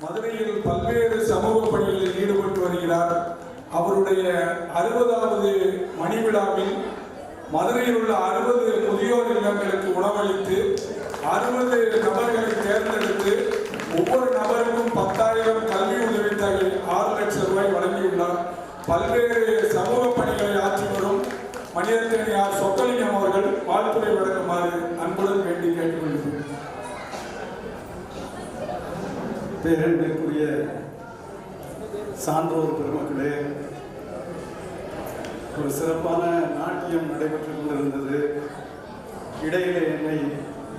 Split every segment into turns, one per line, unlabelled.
மதுரையில் பல்வேறு சமூக பணிகளில் ஈடுபட்டு வருகிறார். அவருடைய 60வது மணி விழாவில் மதுரையில் உள்ள 60 முதியோர் இல்லங்களுக்கு உணவளித்து 60 நபர்களை தேர்ந்தெடுத்து ஒவ்வொரு நபருக்கும் 10,000 கல்வி உதவித்தொகை 6 லட்சம் ரூபாய் வழங்கியுள்ளார். பல்வேறு சமூக பணிகளை ஆற்றி வரும் மணிரத்னம் சொக்கலிங்கம் அவர்கள் வாழ்த்துறை வழங்குமாறு அன்புடன் வேண்டி கேட்டுக்கொள்கிறேன்.
பேரன்பிற்குரிய சான்றோர் பெருமக்களே, ஒரு சிறப்பான நாட்டியம் நடைபெற்றுக் கொண்டிருந்தது. இடையிலே என்னை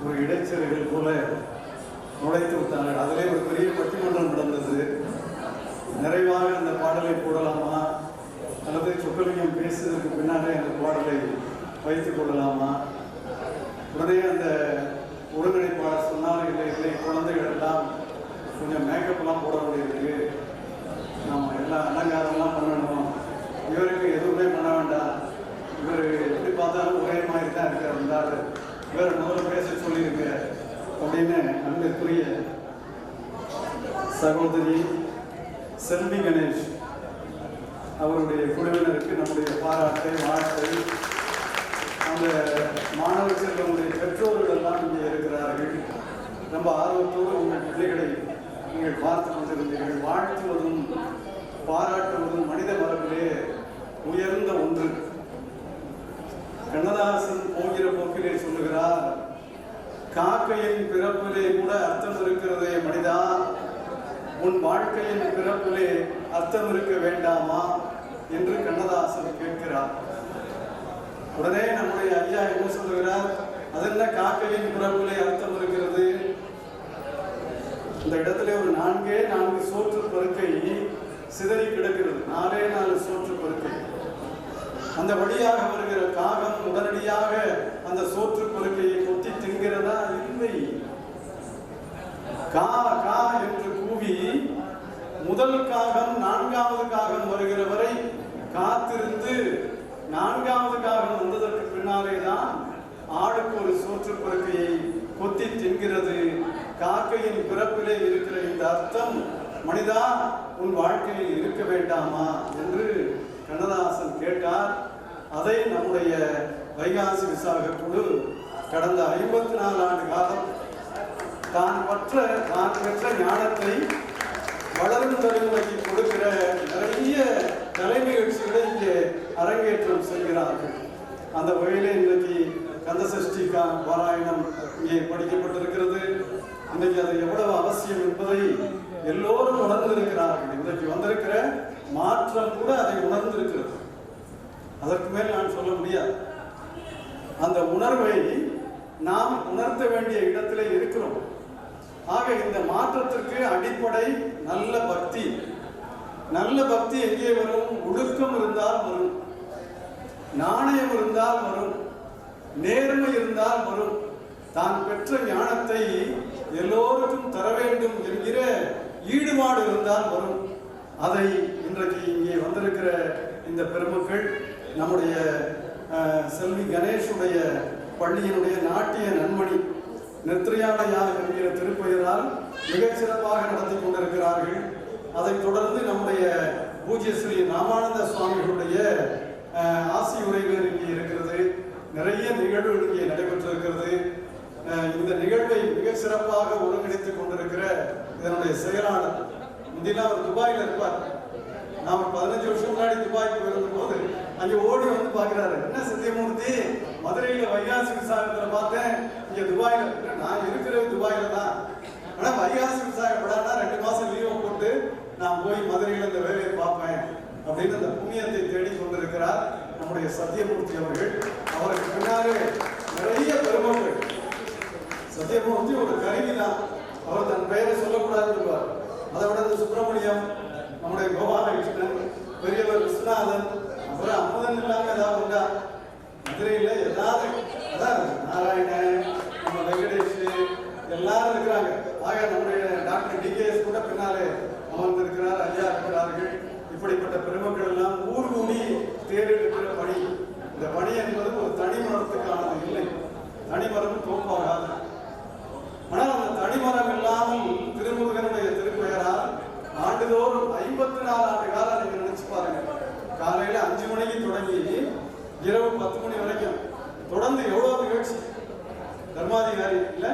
ஒரு இடைச்செருகள் போல நுழைத்து விட்டார்கள். அதிலே ஒரு பெரிய பட்டிமன்றம் நடந்தது. நிறைவாக அந்த பாடலை போடலாமா அல்லது சொக்கலிங்கம் பேசுவதற்கு பின்னாலே அந்த பாடலை வைத்துக் கொள்ளலாமா? உடனே அந்த ஒருங்கிணைப்பாளர் சொன்னார், இல்லை இல்லை, குழந்தைகள் எல்லாம் கொஞ்சம் மேக்கப்லாம் போட வேண்டியிருக்கு, நாம் எல்லாம் அலங்காரம்லாம் பண்ணணும், இவருக்கு எதுவுமே பண்ண வேண்டாம், இவர் எப்படி பார்த்தாலும் ஒரே மாதிரி தான் இருக்கார், இருந்தாலும் இவர் முதல்ல பேச சொல்லியிருக்கு அப்படின்னு அன்பிற்குரிய சகோதரி செல்வி கணேஷ் அவருடைய குழுவினருக்கு நம்முடைய பாராட்டை வாழ்த்தை. அந்த மாணவ செல்வனுடைய பெற்றோர்கள் எல்லாம் இங்கே இருக்கிறார்கள். ரொம்ப ஆர்வத்தோடு உங்கள் பிள்ளைகளை நீங்கள் பார்த்து கொண்டிருந்தீர்கள். வாழ்த்துவதும் பாராட்டுவதும் மனித மரபிலே உயர்ந்த ஒன்று. கண்ணதாசன் போகிற போக்கிலே சொல்லுகிறார், காக்கையின் பிறப்பிலே கூட அர்த்தம் இருக்கிறதே மனிதா, உன் வாழ்க்கையின் பிறப்பிலே அர்த்தம் இருக்க வேண்டாமா என்று கண்ணதாசன் கேட்கிறார். உடனே நம்முடைய ஐயா என்ன சொல்லுகிறார், அதென்ன காக்கையின் பிறப்பிலே அர்த்தம் இருக்கிறது? இந்த இடத்துல ஒரு 4 சோற்று பருக்கை சிதறி கிடக்கிறது. 4 சோற்று பருக்கை. அந்த வழியாக வருகிற காகம் உடனடியாக அந்த சோற்று பருக்கையை கொத்தி தின்கிறதா? இல்லை. கா கா என்று கூவி முதல் காகம் 4வது காகம் வருகிற வரை காத்திருந்து 4வது காகம் வந்ததற்கு பின்னாலே தான் ஆளுக்கு ஒரு சோற்று பருக்கையை கொத்தி தின்கிறது. காக்கையின் பிறப்பிலே இருக்கிற இந்த அர்த்தம் மனிதா உன் வாழ்க்கையில் இருக்க வேண்டாமா என்று கண்ணதாசன் கேட்டார். அதை நம்முடைய வைகாசி விசாக குழு கடந்த 54 ஆண்டு காலம் தான் பெற்ற ஞானத்தை வளரும் தலைமுறைக்கு கொடுக்கிற நிறைய கலை நிகழ்ச்சிகளை இங்கே அரங்கேற்றம் செய்கிறார்கள். அந்த வகையிலே இன்றைக்கு கந்தசஷ்டி பாராயணம் இங்கே படிக்கப்பட்டிருக்கிறது. இன்றைக்கு அது எவ்வளவு அவசியம் என்பதை எல்லோரும் உணர்ந்திருக்கிறார்கள். இன்றைக்கு வந்திருக்கிற மாற்றம் கூட அதை உணர்ந்திருக்கிறது. அதற்கு மேல் நான் சொல்ல முடியாது. அந்த உணர்வை நாம் உணர்த்த வேண்டிய இடத்திலே இருக்கிறோம். ஆக இந்த மாற்றத்திற்கு அடிப்படை நல்ல பக்தி. நல்ல பக்தி எங்கே வரும்? ஒழுக்கம் இருந்தால் வரும், நாணயம் இருந்தால் வரும், நேர்மை இருந்தால் வரும், தான் பெற்ற ஞானத்தை எல்லோருக்கும் தர வேண்டும் என்கிற ஈடுபாடு இருந்தால் வரும். அதை இன்றைக்கு இங்கே வந்திருக்கிற இந்த பெருமக்கள் நம்முடைய செல்வி கணேஷுடைய பள்ளியினுடைய நாட்டிய நன்மணி நித்ரியாலயா என்கிற திருப்பெயரால் மிகச் சிறப்பாக நடத்தி கொண்டிருக்கிறார்கள். அதைத் தொடர்ந்து நம்முடைய பூஜ்ய ஸ்ரீ ராமானந்த சுவாமிகளுடைய ஆசி உரைகள் இங்கே இருக்கிறது. நிறைய நிகழ்வுகள் இங்கே நடைபெற்றிருக்கிறது. இந்த நிகழ்வை மிக சிறப்பாக ஒருங்கிணைத்துக் கொண்டிருக்கிற இதனுடைய செயலாளர், முந்திலாம் அவர் துபாயில் இருப்பார். நாம் 15 வருஷம் முன்னாடி துபாய்க்கு போயிருந்த போது அங்கே ஓடி வந்து பார்க்கிறாரு, என்ன சத்தியமூர்த்தி, மதுரையில் வைகாசி விசாகத்தில் பார்த்தேன், இங்கே துபாயில் நான் இருக்கிறது துபாயில தான், ஆனால் வைகாசி விசாகப்படானா 2 மாசம் லீவை போட்டு நான் போய் மதுரையில் இந்த வேலையை பார்ப்பேன் அப்படின்னு அந்த புண்ணியத்தை தேடி கொண்டிருக்கிறார் நம்முடைய சத்தியமூர்த்தி அவர்கள். அவருக்கு பின்னாலே நிறைய பெருமக்கள். சத்தியமூர்த்தி ஒரு கருவி தான், அவர் தன் பெயரை சொல்லக்கூடாதுன்னு சொல்வார். அதை விட இந்த சுப்பிரமணியம், நம்முடைய கோபாலகிருஷ்ணன், பெரியவர் விஸ்வநாதன், அப்புறம் அமுதன் இல்லாமல் ஏதாவது உண்டா? மதுரையில் ஏதாவது அதான் நாராயணன், நம்ம வெங்கடேஷ் எல்லாரும் இருக்கிறாங்க. ஆக நம்முடைய டாக்டர் டிகேஎஸ் கூட பின்னாலே அமர்ந்திருக்கிறார், ஐயா இருக்கிறார்கள். இப்படிப்பட்ட பெருமக்கள் எல்லாம் ஊர் கூடி தேர்ந்தெடுக்கிற பணி. இந்த பணி என்பது ஒரு தனி மரத்துக்கானது இல்லை. தனிமரம் தோப்பாகாது. ஆனால் அந்த தனிமரம் இல்லாமல் திருமுருகனுடைய திருப்பெயரால் தொடங்கி இரவு 10 மணி வரைக்கும் தொடர்ந்து எவ்வளவு நிகழ்ச்சி. தர்மாதிகாரி இல்ல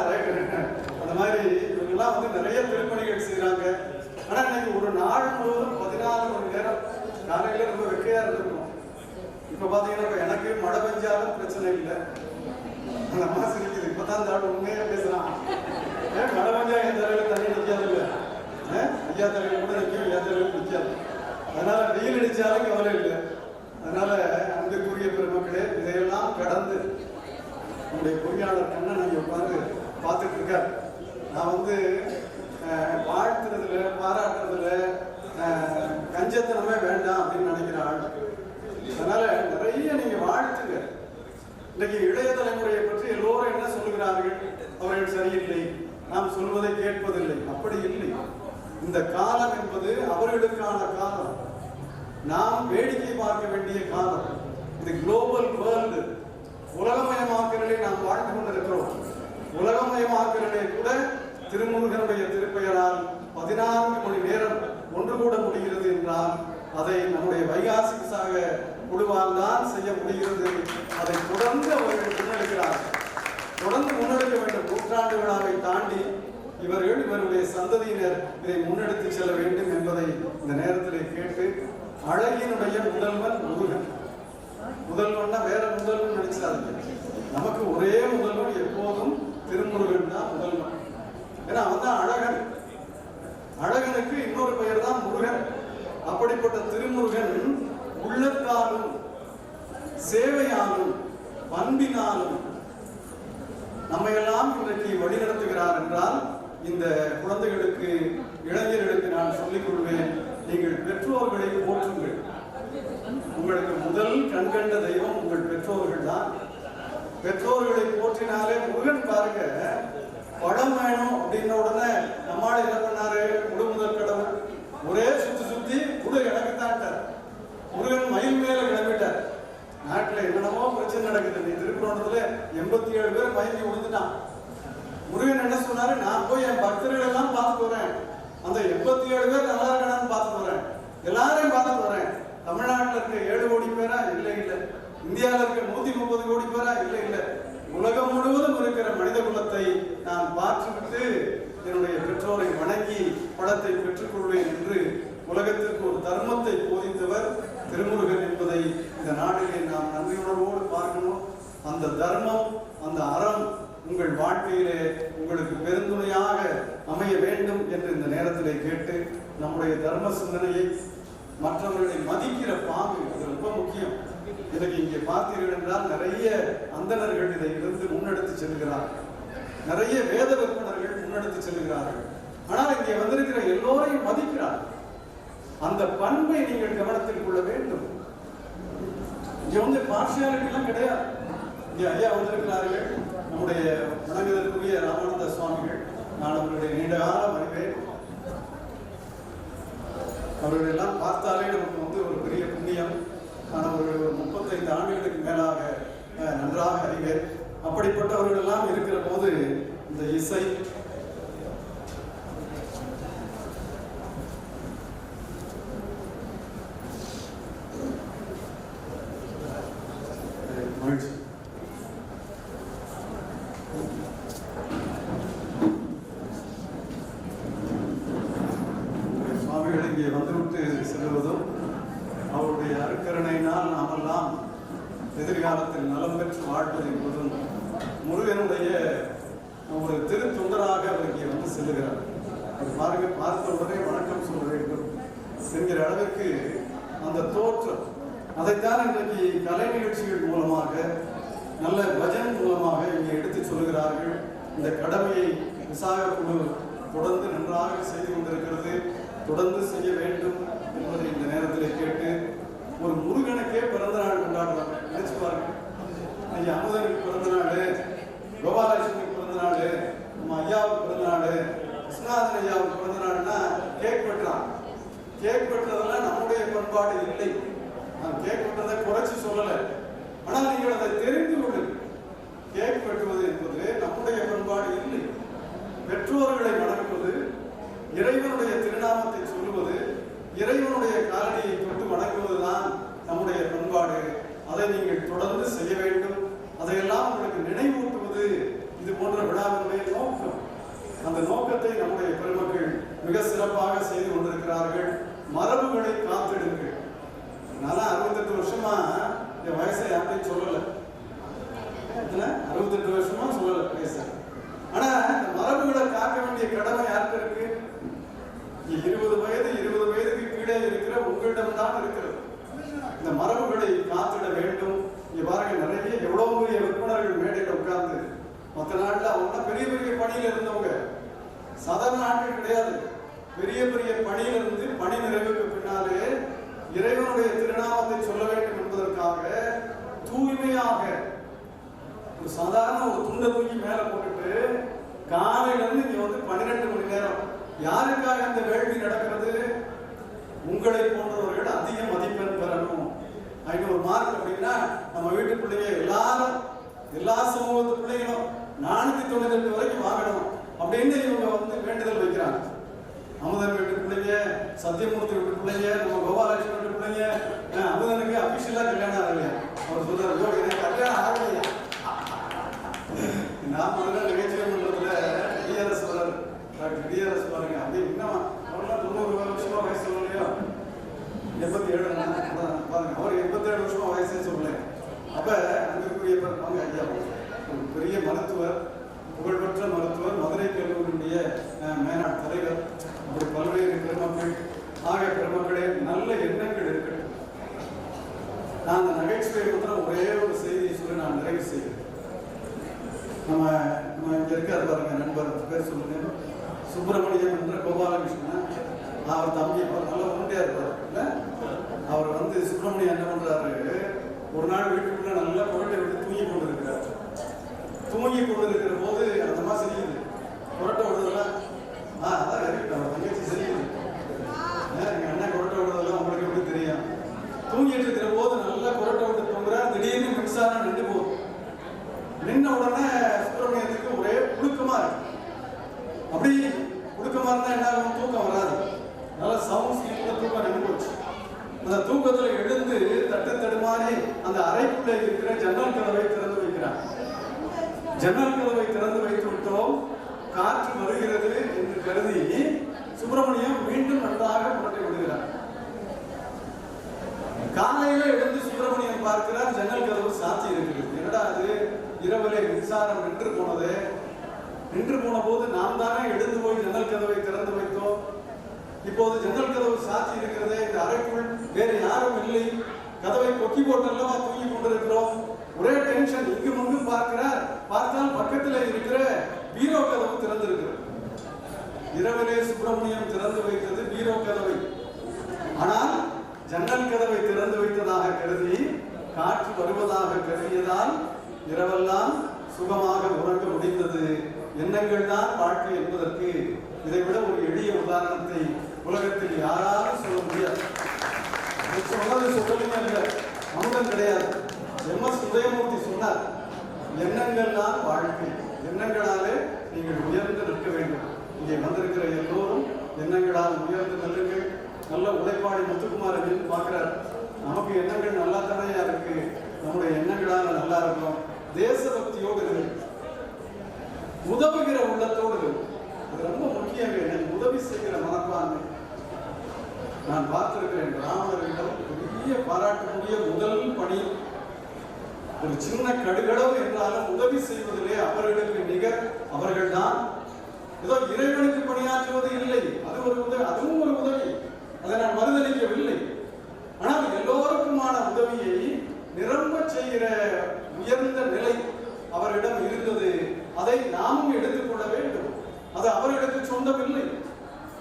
ரைட் அந்த மாதிரி இவங்கெல்லாம் வந்து நிறைய திருப்பணிகள் செய்யறாங்க. ஆனா இன்னைக்கு ஒரு நாள் முழுவதும் 14 மணி நேரம் காலையில ரொம்ப வெக்கையா இருந்திருக்கும். இப்ப பாத்தீங்கன்னா எனக்கு மழை பெஞ்சாலும் பிரச்சனை இல்லை. அந்த மாசம் இருக்குது. இப்பதான் இந்த ஆள் உண்மையா பேசுறான். மழை பெஞ்சா என் தலையில தண்ணி நிக்காது இல்ல, ஐயா தலையில கூட நிற்கும், ஐயா தலையில நிக்காது. அதனால வெயில் அடிச்சாலும் கவலை இல்லை. அதனால அன்புக்குரிய பெருமக்களே, இதையெல்லாம் கடந்து நம்முடைய பொறியாளர் கண்ணன் அங்கே உட்காந்து பார்த்துட்டு இருக்கார். நான் வந்து வாழ்த்துறதுல பாராட்டுறதுல கஞ்சத்தனமே வேண்டாம் அப்படின்னு நினைக்கிற ஆள். அதனால நிறைய நீங்க வாழ்த்துங்க. இன்னைக்கு இளைய தலைமுறையை பற்றி எல்லோரும் என்ன சொல்லுகிறார்கள்? அவர்கள் சரியில்லை, நாம் சொல்வதை கேட்பதில்லை. அப்படி இல்லை. இந்த காலம் என்பது அவர்களுக்கான காலம். நாம் வேடிக்கை பார்க்க வேண்டிய காலம். இது குளோபல் வேர்ல்டு, உலகமயமாக்கலே நாம் வாழ்ந்து கொண்டிருக்கிறோம். உலகமயமாக்கலே கூட திருமுருகனுடைய திருப்பெயரால் 14 மணி நேரம் ஒன்று கூட முடிகிறது என்றால் அதை நம்முடைய வைகாசிக குழுவால் தான் செய்ய முடிகிறது. அதை தொடர்ந்து அவர்கள் முன்னெடுக்கிறார்கள். தொடர்ந்து முன்னெடுக்க வேண்டும். நூற்றாண்டு விழாவை தாண்டி இவருடைய சந்ததியினர் இதை முன்னெடுத்து செல்ல வேண்டும் என்பதை இந்த நேரத்தில் கேட்டு, அழகினுடைய முதல்வன் முருகன். முதல்வன்னா வேற முதல்வன் நினைச்சாங்க. நமக்கு ஒரே முதல்வன் எப்போதும் திருமுருகன் தான் முதல்வன். ஏன்னா அவன் தான் அழகன். அழகனுக்கு இன்னொரு பெயர் தான் முருகன். அப்படிப்பட்ட திருமுருகன் உள்ளத்தாலும் சேவையாலும் பண்பினாலும் நம்மையெல்லாம் இன்றைக்கு வழிநடத்துகிறார் என்றால், இந்த குழந்தைகளுக்கு இளைஞர்களுக்கு நான் சொல்லிக் கொள்வேன், நீங்கள் பெற்றோர்களை போற்றுங்கள். உங்களுக்கு முதல் கண்கண்ட தெய்வம் உங்கள் பெற்றோர்கள் தான். பெற்றோர்களை போற்றினாலே முருகன் பாருங்க, படம் வேணும் அப்படின்ன உடனே நம்மால் என்ன பண்ணாரு? முழு முதல் கடவுள் ஒரே சுத்தி குடு எனக்கு தான் முருகன் மயில் மேல கிளம்பிட்டார். நாட்டில் என்னென்னமோ பிரச்சனை நடக்குது. நீ திருப்பூரத்துல 87 பேர் மயங்கி விழுந்துட்டான். முருகன் என்ன சொன்னாரு? நான் போய் என் பக்தர்கள் எல்லாம் பார்த்துட்டு வரேன். அந்த 87 பேர் நல்லா இருக்கணும்னு பார்த்துட்டு வரேன். எல்லாரையும் பார்த்துட்டு வரேன். தமிழ்நாட்டில் இருக்க 7 கோடி பேரா? இல்லை இல்லை. இந்தியாவில் இருக்க 130 கோடி பேரா? இல்லை இல்லை. உலகம் முழுவதும் இருக்கிற மனித குலத்தை நான் பார்த்துவிட்டு என்னுடைய பெற்றோரை வணங்கி படத்தை பெற்றுக்கொள்வேன் என்று உலகத்திற்கு ஒரு தர்மத்தை போதித்தவர் திருமுருகன் என்பதை இந்த நாட்டிலே நாம் நன்றியுணர்வோடு பார்க்கணும். அந்த தர்மம், அந்த அறம் உங்கள் வாழ்க்கையிலே உங்களுக்கு பெருந்துணையாக அமைய வேண்டும் என்று இந்த நேரத்திலே கேட்டு, நம்முடைய தர்ம சிந்தனையை, மற்றவர்களை மதிக்கிற பாங்கு இது ரொம்ப முக்கியம். இன்னைக்கு இங்கே பார்த்தீர்கள் என்றால் நிறைய அந்தணர்கள் இதை இருந்து முன்னெடுத்து செல்கிறார்கள். நிறைய வேத விற்பனர்கள் முன்னெடுத்து செல்கிறார்கள். ஆனால் இங்கே வந்திருக்கிற எல்லோரையும் மதிக்கிறார்கள். அந்த பண்பை நீங்கள் கவனத்தில் கொள்ள வேண்டும். இங்க வந்து பார்ஷியாலிட்டி எல்லாம் கிடையாது. இங்கே ஐயா வந்திருக்கிறார்கள், நம்முடைய வணங்குதற்குரிய ராமானந்த சுவாமிகள். நான் அவர்களுடைய நீண்ட காலம் அறிவேன். அவர்கள் எல்லாம் பார்த்தாலே நமக்கு வந்து ஒரு பெரிய புண்ணியம். நான் அவர்கள் ஒரு 35 ஆண்டுகளுக்கு மேலாக நன்றாக அறிவேன். அப்படிப்பட்டவர்கள் எல்லாம் இருக்கிற போது இந்த இசை, சுவாமிகள் இங்கே வந்துவிட்டு செல்வதும் அவருடைய அருக்கருணையினால் நாமெல்லாம் எதிர்காலத்தில் நலம் பெற்று வாழ்வது என்பதும் முருகனுடைய ஒரு திருத்தொண்டராக அவர் இங்கே வந்து செல்லுகிறார். அது பாருங்க, பார்த்த உடனே வணக்கம் சொல்ல வேண்டும் என்கிற அளவிற்கு அந்த தோற்றம். அதைத்தான் இன்றைக்கு கலை நிகழ்ச்சிகள் மூலமாக, நல்ல பஜன் மூலமாக இங்கே எடுத்து சொல்லுகிறார்கள். இந்த கடமையை விசாக குழு தொடர்ந்து நன்றாக செய்து கொண்டிருக்கிறது. தொடர்ந்து செய்ய வேண்டும் என்பதை இந்த நேரத்தில் கேட்டு, ஒரு முருகனுக்கே பிறந்த நாள் கொண்டாடுறாங்க. நினைச்சு பாருங்க, இன்னைக்கு அமுதனுக்கு பிறந்த நாள், கோபாலகிருஷ்ணனுக்கு பிறந்த நாள், நம்ம ஐயாவுக்கு பிறந்த நாள், விஸ்வநாதன் ஐயாவுக்கு பிறந்த நாள்னா கேக் வெட்டுறான். கேக் வெட்டுறதெல்லாம் நம்முடைய பண்பாடு இல்லை. நான் கேக் வெட்டுறதை குறைச்சி சொல்லலை. ஆனால் நீங்கள் அதை தெரிந்து கொள்ளுங்கள். கேக் வெட்டுவது என்பது நம்முடைய பண்பாடு இல்லை. பெற்றோர்களை வணங்குவது, இறைவனுடைய திருநாமத்தை சொல்லுவது, இறைவனுடைய இறைவனுடைய காலடியை தொட்டு வணங்குவதுதான் நம்முடைய பண்பாடு. அதை நீங்கள் தொடர்ந்து செய்ய வேண்டும். அதையெல்லாம் உங்களுக்கு நினைவூட்டுவது இது போன்ற விழாவினுடைய நோக்கம். அந்த நோக்கத்தை நம்முடைய பெருமக்கள் மிக சிறப்பாக செய்து கொண்டிருக்கிறார்கள். மரபுகளை காத்தெடுங்கள். நான் 68 வருஷமா என் வயசை யார்ட்டையும் சொல்லலை. 68 வருஷமா சொல்லலை வயசு. ஆனா இந்த மரபுகளை காக்க வேண்டிய கடமை யாருக்கு இருக்கு? 20 வயதுக்கு கீழே இருக்கிற உங்களிடம்தான் இருக்கிறது. இந்த மரபுகளை காத்திட வேண்டும். இங்க பாருங்க, நிறைய எவ்வளவு பெரிய விற்பனர்கள் மேடையில் உட்கார்ந்து மற்ற நாட்டில் அவங்க பெரிய பெரிய பணியில இருந்தவங்க, சாதாரண ஆட்கள் கிடையாது. பெரிய பெரிய பணியில இருந்து பணி நிறைவுக்கு பின்னாலே இறைவனுடைய திருநாமத்தை சொல்ல வேண்டும் என்பதற்காக தூய்மையாக ஒரு சாதாரண ஒரு துண்டை தூக்கி மேல போட்டுட்டு காலையில இருந்து இங்க வந்து 12 மணி நேரம். யாருக்காக இந்த வேள்வி நடக்கிறது? உங்களை போன்றவர்கள் அதிக மதிப்பெண் பெறணும். 500 மார்க் அப்படின்னா நம்ம வீட்டு பிள்ளைங்க எல்லாரும், எல்லா சமூகத்து பிள்ளைங்களும் 492 வரைக்கும் வாங்கணும் அப்படின்னு இவங்க வந்து வேண்டுதல் வைக்கிறாங்க. அமுதன் வீட்டு பிள்ளைங்க, சத்தியமூர்த்தி வீட்டு பிள்ளைங்க, நம்ம கோபாலட்சுமி வீட்டு பிள்ளைங்க. அமுதனுக்கு அபிஷியலா கல்யாணம் ஆகலையா? அவர் சொல்றாரு, எனக்கு கல்யாணம் ஆகலையா? நான் முதல்ல நிகழ்ச்சி மன்றத்துல டிஆர்எஸ் வராரு, டாக்டர் டிஆர்எஸ் பாருங்க. அப்படி இன்னும் அவர்லாம் 90 வருஷமா வயசு சொல்லலையோ, 87 பாருங்க, அவர் 87 வருஷமா வயசுன்னு சொல்லல. அப்ப அங்க இருக்கக்கூடிய அவங்க ஐயா ஒரு பெரிய மருத்துவர், புகழ்பெற்ற மருத்துவர், மதுரை கல்லூரியுடைய மேனாட் தலைவர், அப்படி பல்வேறு பெருமக்கள். ஆக பெருமக்களே, நல்ல எண்ணங்கள் இருக்கட்டும். நான் அந்த நகைச்சுவை மாத்திரம் ஒரே ஒரு செய்தியை சொல்லி நான் நிறைவு செய்கிறேன். நம்ம இங்க இருக்காரு பாருங்க, நண்பர் பேர் சொல்லுங்க, சுப்பிரமணியம் என்ற கோபாலகிருஷ்ணன். அவர் தம்பி, அவர் நல்ல உருண்டையா இருப்பார். அவர் வந்து சுப்பிரமணியம் என்ன பண்றாரு, ஒரு நாள் வீட்டுக்குள்ள நல்லா புரட்டை விட்டு தூங்கி கொண்டு இருக்கிறார். தூங்கி கொண்டு இருக்கிற போது அந்த மாதிரி செய்யுது, புரட்டை விடுறதெல்லாம் அதான் இருக்கு. அவர் தங்கச்சி செய்யுது, எங்க அண்ணன் புரட்டை விடுறதெல்லாம் உங்களுக்கு எப்படி தெரியும்? தூங்கிட்டு இருக்கிற போது நல்லா புரட்டை விட்டு தூங்குறார். திடீர்னு மின்சாரம் நின்று போகுது. நின்ன உடனே சுப்பிரமணியத்துக்கு ஒரே புழுக்கமா இருக்கு. அப்படி புழுக்கமா இருந்தா என்ன ஆகும்? தூக்கம் வராது. நல்லா சவுண்ட் ஸ்லீப்ல தூக்கம் நின்று போச்சு. அந்த தூக்கத்துல எழுந்து தட்டு தடுமாறி அந்த அறைக்குள்ள இருக்கிற ஜன்னல் கதவை திறந்து வைக்கிறார். ஜன்னல் கதவை திறந்து வைத்து விட்டோம், காற்று வருகிறது என்று கருதி சுப்பிரமணியம் மீண்டும் நன்றாக புரட்டை விடுகிறார். காலையில எழுந்து சுப்பிரமணியம் பார்க்கிறார், ஜன்னல் கதவு சாத்தி இருக்கிறது. என்னடா அது, இரவிலே மின்சாரம் நின்று போனது. நின்று போன போது நாம் தானே எழுந்து போய் ஜன்னல் கதவை திறந்து வைத்தோம். இப்போது ஜன்னல் கதவு சாத்தி இருக்கிறது. இந்த அறைக்குள் வேறு யாரும் இல்லை. கதவை கொக்கி போட்டல்லவா தூங்கி கொண்டிருக்கிறோம். ஒரே டென்ஷன். இங்கு முன்னும் பார்க்கிறார், பார்த்தால் பக்கத்தில் இருக்கிற பீரோ கதவு திறந்திருக்கிறது. இரவிலே சுப்பிரமணியம் திறந்து வைத்தது பீரோ கதவை. ஆனால் ஜன்னல் கதவை திறந்து வைத்ததாக கருதி, காற்று வருவதாக கருதியதால் இரவெல்லாம் சுகமாக உறங்க முடிந்தது. எண்ணங்கள் தான் வாழ்க்கை என்பதற்கு இதைவிட ஒரு எளிய உதாரணத்தை உலகத்தில் யாராலும் சொல்ல முடியாது. சொன்னது சொல்லுங்க, அமுதம் கிடையாது. எம்.எஸ். உதயமூர்த்தி சொன்னார், எண்ணங்கள் தான் வாழ்க்கை. எண்ணங்களாலே நீங்கள் உயர்ந்து நிற்க வேண்டும். இங்கே வந்திருக்கிற எல்லோரும் எண்ணங்களால் உயர்ந்து நில்லுங்கள். நல்ல உழைப்பாளி முத்துக்குமார் அப்படின்னு பார்க்கிறார். நமக்கு எண்ணங்கள் நல்லா தானே இருக்கு, நம்முடைய எண்ணங்களால் நல்லா இருக்கும். தேசபக்தியோடு இருக்கு, உதவுகிற உள்ளத்தோடு இருக்கு. அது ரொம்ப முக்கியம். எனக்கு உதவி செய்கிற மனப்பான்மை. நான் பார்த்திருக்கிறேன், பிராமணர்களிடம் பெரிய பாராட்டக்கூடிய முதல் பணி ஒரு சின்ன கடுகளவு என்றாலும் உதவி செய்வதிலே அவர்களுக்கு நிகர் அவர்கள்தான். ஏதோ இறைவனுக்கு பணியாற்றுவது இல்லை, அது ஒரு உதவி, அதுவும் ஒரு உதவி, அதை நான் மறுதளிக்கவில்லை. ஆனால் எல்லோருக்குமான உதவியை நிரம்ப செய்கிற உயர்ந்த நிலை அவரிடம் இருந்தது. அதை நாமும் எடுத்துக்கொள்ள வேண்டும். அது அவர்களுக்கு சொந்தம் இல்லை,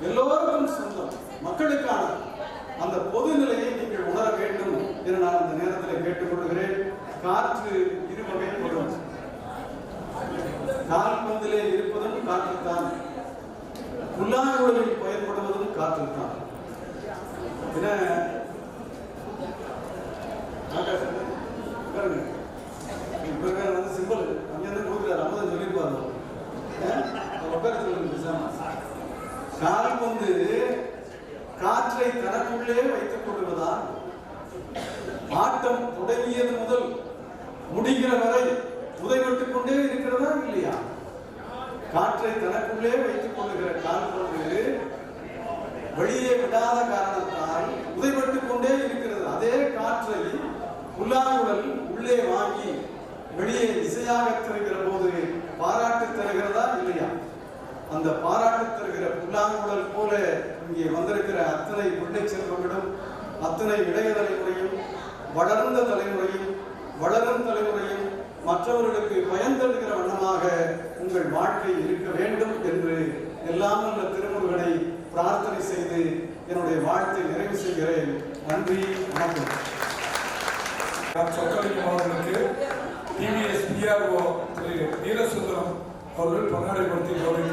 எல்லோருக்கும் சொந்தம், மக்களுக்கான அந்த பொது நிலையை நீங்கள் உணர வேண்டும் என நான் இந்த நேரத்தில் கேட்டுக்கொள்கிறேன். காற்று இருவகைப்படும். கால்பந்திலே இருப்பதும் காற்றுத்தான், புல்லாங்குழலில் பயன்படுவதும் காற்றுத்தான். வந்து சிம்பிள் அங்கிருந்து கொடுக்குறாரு, அமுதன் சொல்லியிருப்பாரு. கால்பந்து காற்றை தனக்குள்ளே வைத்துக் கொள்வதால் ஆட்டம் தொடங்கியது முதல் முடிகிற வரை உதைவிட்டுக் கொண்டே இருக்கிறதா இல்லையா? காற்றை தனக்குள்ளே வைத்துக் கொள்ளுகிற கால்பந்து வெளியே விடாத காரணத்தால் உதைவிட்டுக் கொண்டே இருக்கிறது. அதே காற்றை புல்லாங்குழல் உள்ளே வாங்கி வெளியே இசையாக தருகிற போது பாராட்டு தருகிறதா இல்லையா? அந்த பாராட்டு தருகிற புல்லாங்குழல் போல இங்கே வந்திருக்கிற அத்தனை பிள்ளை செல்வங்களும் அத்தனை இளைய தலைமுறையும் வளர்ந்த தலைமுறையும் வளரும் தலைமுறையும் மற்றவர்களுக்கு பயன் தருகிற வண்ணமாக உங்கள் வாழ்க்கை இருக்க வேண்டும் என்று எல்லாம் உள்ள திருமுருகனை பிரார்த்தனை செய்து என்னுடைய வாழ்த்தை நிறைவு செய்கிறேன். நன்றி, வணக்கம்.
சொக்கலிங்கம் அவர்களுக்கு டிவிஎஸ் PRO திரு வீரசுந்தரம் அவர்கள் பொன்னாடை கொடுத்து கௌரவித்தார்.